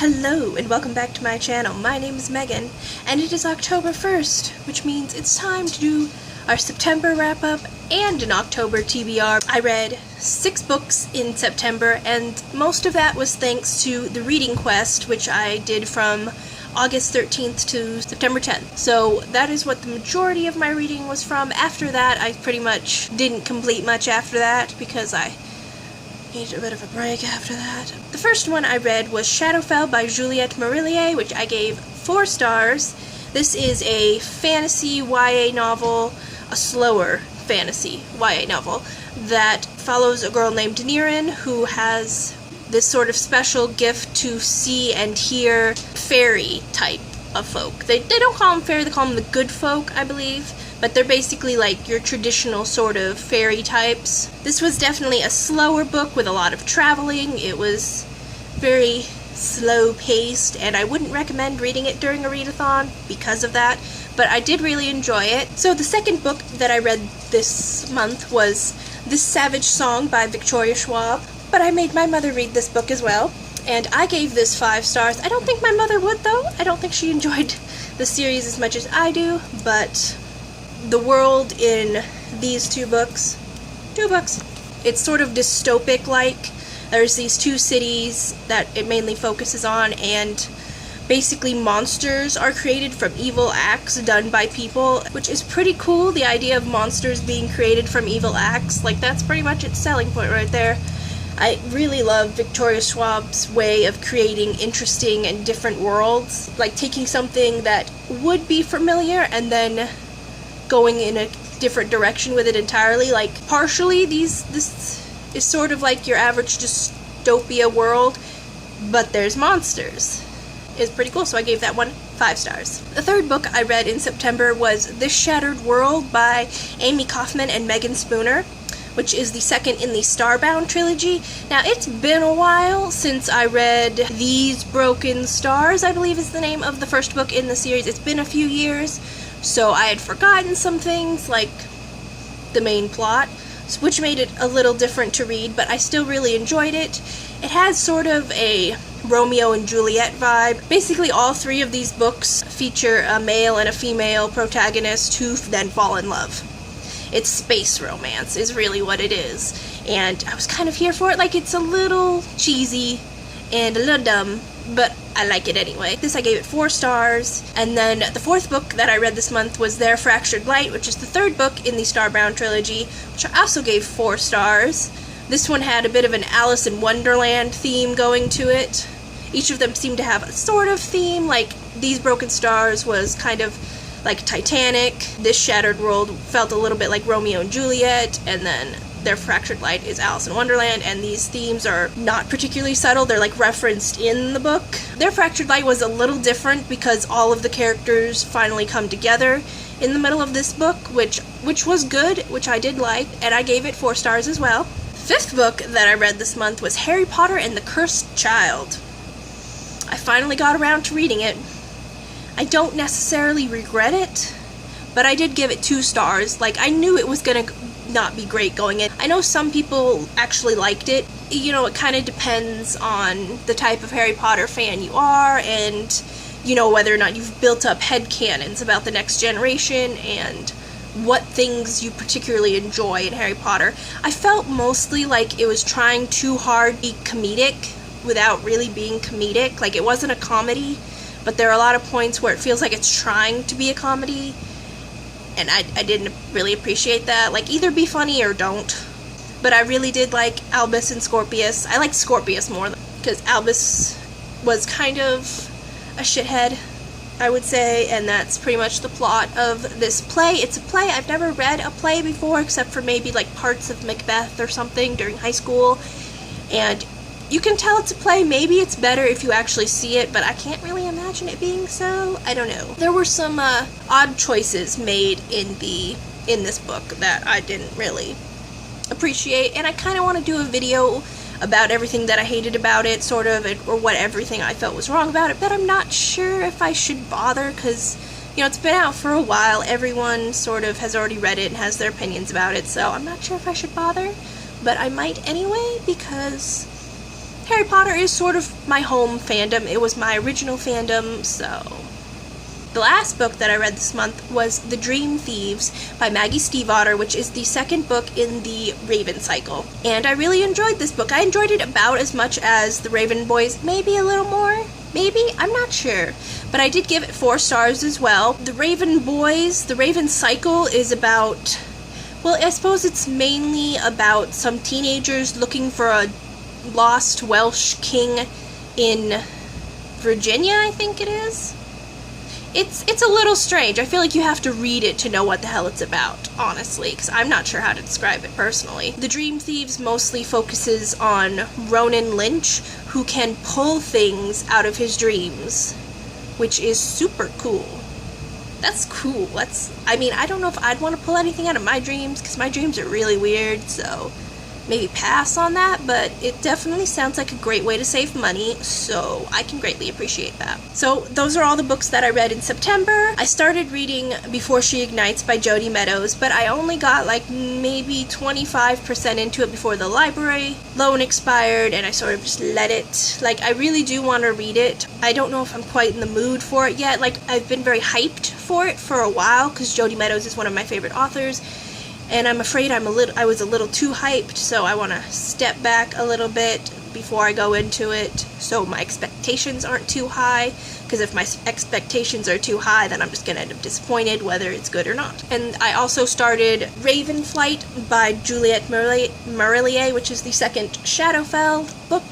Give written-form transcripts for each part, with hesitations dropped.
Hello and welcome back to my channel. My name is Meagan and it is October 1st, which means it's time to do our September wrap-up and an October TBR. I read 6 books in September and most of that was thanks to the reading quest, which I did from August 13th to September 10th. So that is what the majority of my reading was from. After that, I pretty much didn't complete much after that because I needed a bit of a break after that. The first one I read was Shadowfell by Juliet Marillier, which I gave 4 stars. This is a fantasy YA novel, a slower fantasy YA novel, that follows a girl named Niren who has this sort of special gift to see and hear fairy type of folk. They don't call them fairy, they call them the good folk, I believe. But they're basically like your traditional sort of fairy types. This was definitely a slower book with a lot of traveling. It was very slow paced and I wouldn't recommend reading it during a readathon because of that, but I did really enjoy it. So the second book that I read this month was This Savage Song by Victoria Schwab, but I made my mother read this book as well, and I gave this 5 stars. I don't think my mother would though. I don't think she enjoyed the series as much as I do, but the world in these 2 books, it's sort of dystopic-like. There's these 2 cities that it mainly focuses on, and basically monsters are created from evil acts done by people, which is pretty cool. The idea of monsters being created from evil acts, like that's pretty much its selling point right there. I really love Victoria Schwab's way of creating interesting and different worlds, like taking something that would be familiar and then going in a different direction with it entirely. Like partially this is sort of like your average dystopia world, but there's monsters. It's pretty cool, so I gave that one 5 stars. The third book I read in September was This Shattered World by Amie Kaufman and Meagan, which is the second in the Starbound trilogy. Now, it's been a while since I read These Broken Stars, I believe is the name of the first book in the series. It's been a few years, so I had forgotten some things, like the main plot, which made it a little different to read, but I still really enjoyed it. It has sort of a Romeo and Juliet vibe. Basically, all 3 of these books feature a male and a female protagonist who then fall in love. It's space romance is really what it is, and I was kind of here for it. Like, it's a little cheesy and a little dumb, but I like it anyway. This I gave it 4 stars, and then the 4th book that I read this month was Their Fractured Light, which is the 3rd book in the Starbound trilogy, which I also gave 4 stars. This one had a bit of an Alice in Wonderland theme going to it. Each of them seemed to have a sort of theme, like These Broken Stars was kind of like Titanic, This Shattered World felt a little bit like Romeo and Juliet, and then Their Fractured Light is Alice in Wonderland, and these themes are not particularly subtle, they're like referenced in the book. Their Fractured Light was a little different because all of the characters finally come together in the middle of this book, which was good, which I did like, and I gave it 4 stars as well. 5th book that I read this month was Harry Potter and the Cursed Child. I finally got around to reading it. I don't necessarily regret it, but I did give it 2 stars. Like, I knew it was gonna not be great going in. I know some people actually liked it. You know, it kind of depends on the type of Harry Potter fan you are, and, you know, whether or not you've built up headcanons about the next generation, and what things you particularly enjoy in Harry Potter. I felt mostly like it was trying too hard to be comedic without really being comedic. Like, it wasn't a comedy, but there are a lot of points where it feels like it's trying to be a comedy, and I didn't really appreciate that. Like, either be funny or don't. But I really did like Albus and Scorpius. I liked Scorpius more, because Albus was kind of a shithead, I would say, and that's pretty much the plot of this play. It's a play. I've never read a play before, except for maybe like parts of Macbeth or something during high school, and you can tell it's a play. Maybe it's better if you actually see it, but I can't really imagine it being so. I don't know. There were some odd choices made in this book that I didn't really appreciate, and I kind of want to do a video about everything that I hated about it, sort of, or what everything I felt was wrong about it, but I'm not sure if I should bother, because, you know, it's been out for a while. Everyone sort of has already read it and has their opinions about it, so I'm not sure if I should bother, but I might anyway, because Harry Potter is sort of my home fandom. It was my original fandom, so... The last book that I read this month was The Dream Thieves by Maggie Stiefvater, which is the second book in the Raven cycle. And I really enjoyed this book. I enjoyed it about as much as The Raven Boys, maybe a little more. Maybe? I'm not sure. But I did give it 4 stars as well. The Raven Boys, the Raven cycle is about... Well, I suppose it's mainly about some teenagers looking for a lost Welsh king in Virginia, I think it is. It's a little strange. I feel like you have to read it to know what the hell it's about, honestly, because I'm not sure how to describe it personally. The Dream Thieves mostly focuses on Ronan Lynch, who can pull things out of his dreams, which is super cool. That's cool. I mean, I don't know if I'd want to pull anything out of my dreams, because my dreams are really weird, so maybe pass on that, but it definitely sounds like a great way to save money, so I can greatly appreciate that. So those are all the books that I read in September. I started reading Before She Ignites by Jodi Meadows, but I only got like maybe 25% into it before the library loan expired, and I sort of just let it. Like, I really do want to read it. I don't know if I'm quite in the mood for it yet. Like, I've been very hyped for it for a while, because Jodi Meadows is one of my favorite authors. And I'm afraid I was a little too hyped, so I want to step back a little bit before I go into it, so my expectations aren't too high, because if my expectations are too high, then I'm just going to end up disappointed whether it's good or not. And I also started Raven Flight by Juliet Marillier, which is the second Shadowfell book.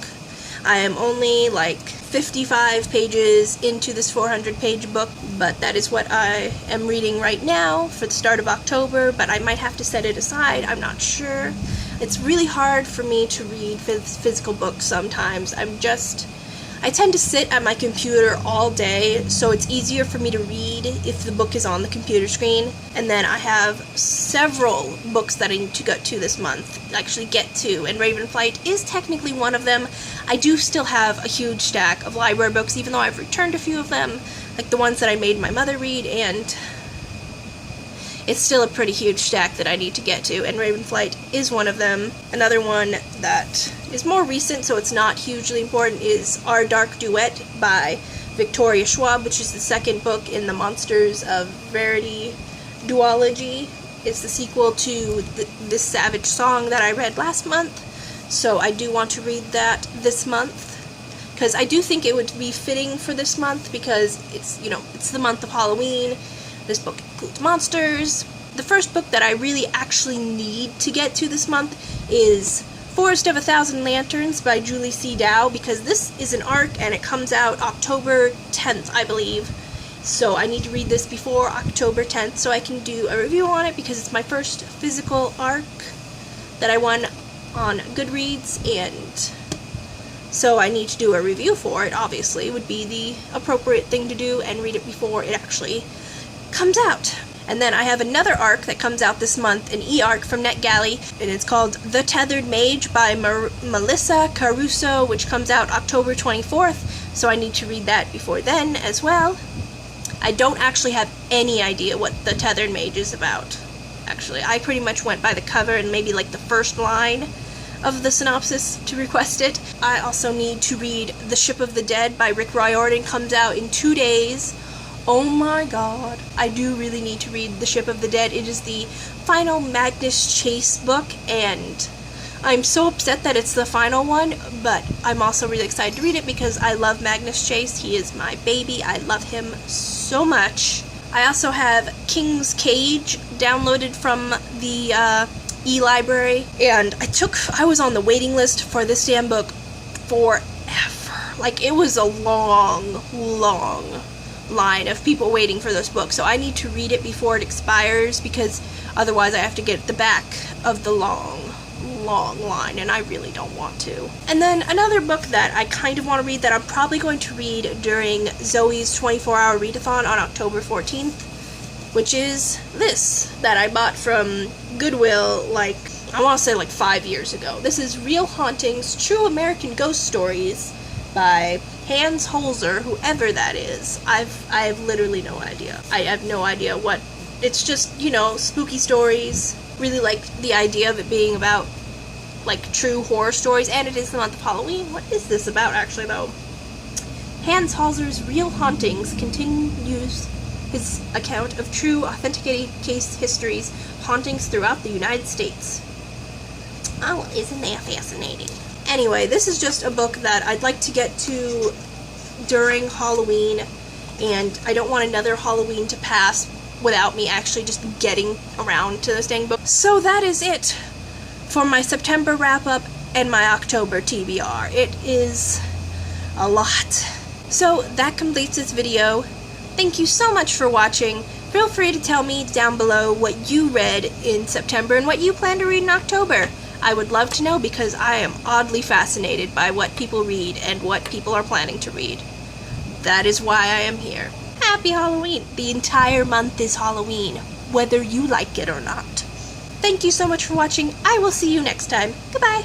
I am only like 55 pages into this 400-page book, but that is what I am reading right now for the start of October, but I might have to set it aside. I'm not sure. It's really hard for me to read physical books sometimes. I tend to sit at my computer all day, so it's easier for me to read if the book is on the computer screen. And then I have several books that I need to get to this month, actually get to, and Ravenflight is technically one of them. I do still have a huge stack of library books, even though I've returned a few of them, like the ones that I made my mother read, and it's still a pretty huge stack that I need to get to, and Ravenflight is one of them. Another one that is more recent, so it's not hugely important, is Our Dark Duet by Victoria Schwab, which is the second book in the Monsters of Verity duology. It's the sequel to This Savage Song that I read last month, so I do want to read that this month, because I do think it would be fitting for this month, because it's the month of Halloween. This book includes monsters. The first book that I really actually need to get to this month is Forest of a Thousand Lanterns by Julie C. Dow, because this is an arc and it comes out October 10th, I believe. So I need to read this before October 10th so I can do a review on it, because it's my first physical arc that I won on Goodreads, and so I need to do a review for it. Obviously would be the appropriate thing to do, and read it before it actually comes out. And then I have another arc that comes out this month, an e-arc from NetGalley, and it's called The Tethered Mage by Melissa Caruso, which comes out October 24th, so I need to read that before then as well. I don't actually have any idea what The Tethered Mage is about, actually. I pretty much went by the cover and maybe like the first line of the synopsis to request it. I also need to read The Ship of the Dead by Rick Riordan, comes out in 2 days. Oh my god. I do really need to read The Ship of the Dead. It is the final Magnus Chase book, and I'm so upset that it's the final one, but I'm also really excited to read it because I love Magnus Chase. He is my baby. I love him so much. I also have King's Cage downloaded from the e-library, and I was on the waiting list for this damn book forever. Like, it was a long line of people waiting for this book, so I need to read it before it expires, because otherwise I have to get the back of the long line, and I really don't want to. And then another book that I kind of want to read, that I'm probably going to read during Zoe's 24-hour readathon on October 14th, which is this, that I bought from Goodwill, like, I want to say like 5 years ago. This is Real Hauntings, True American Ghost Stories by Hanz, Holzer, whoever that is. I have literally no idea. I have no idea what. It's just, spooky stories. Really like the idea of it being about like true horror stories, and it is the month of Halloween. What is this about, actually, though? Hanz Holzer's Real Hauntings continues his account of true, authenticated case histories, hauntings throughout the United States. Oh, isn't that fascinating? Anyway, this is just a book that I'd like to get to during Halloween, and I don't want another Halloween to pass without me actually just getting around to this dang book. So that is it for my September wrap-up and my October TBR. It is a lot. So that completes this video. Thank you so much for watching. Feel free to tell me down below what you read in September and what you plan to read in October. I would love to know, because I am oddly fascinated by what people read and what people are planning to read. That is why I am here. Happy Halloween! The entire month is Halloween, whether you like it or not. Thank you so much for watching. I will see you next time. Goodbye!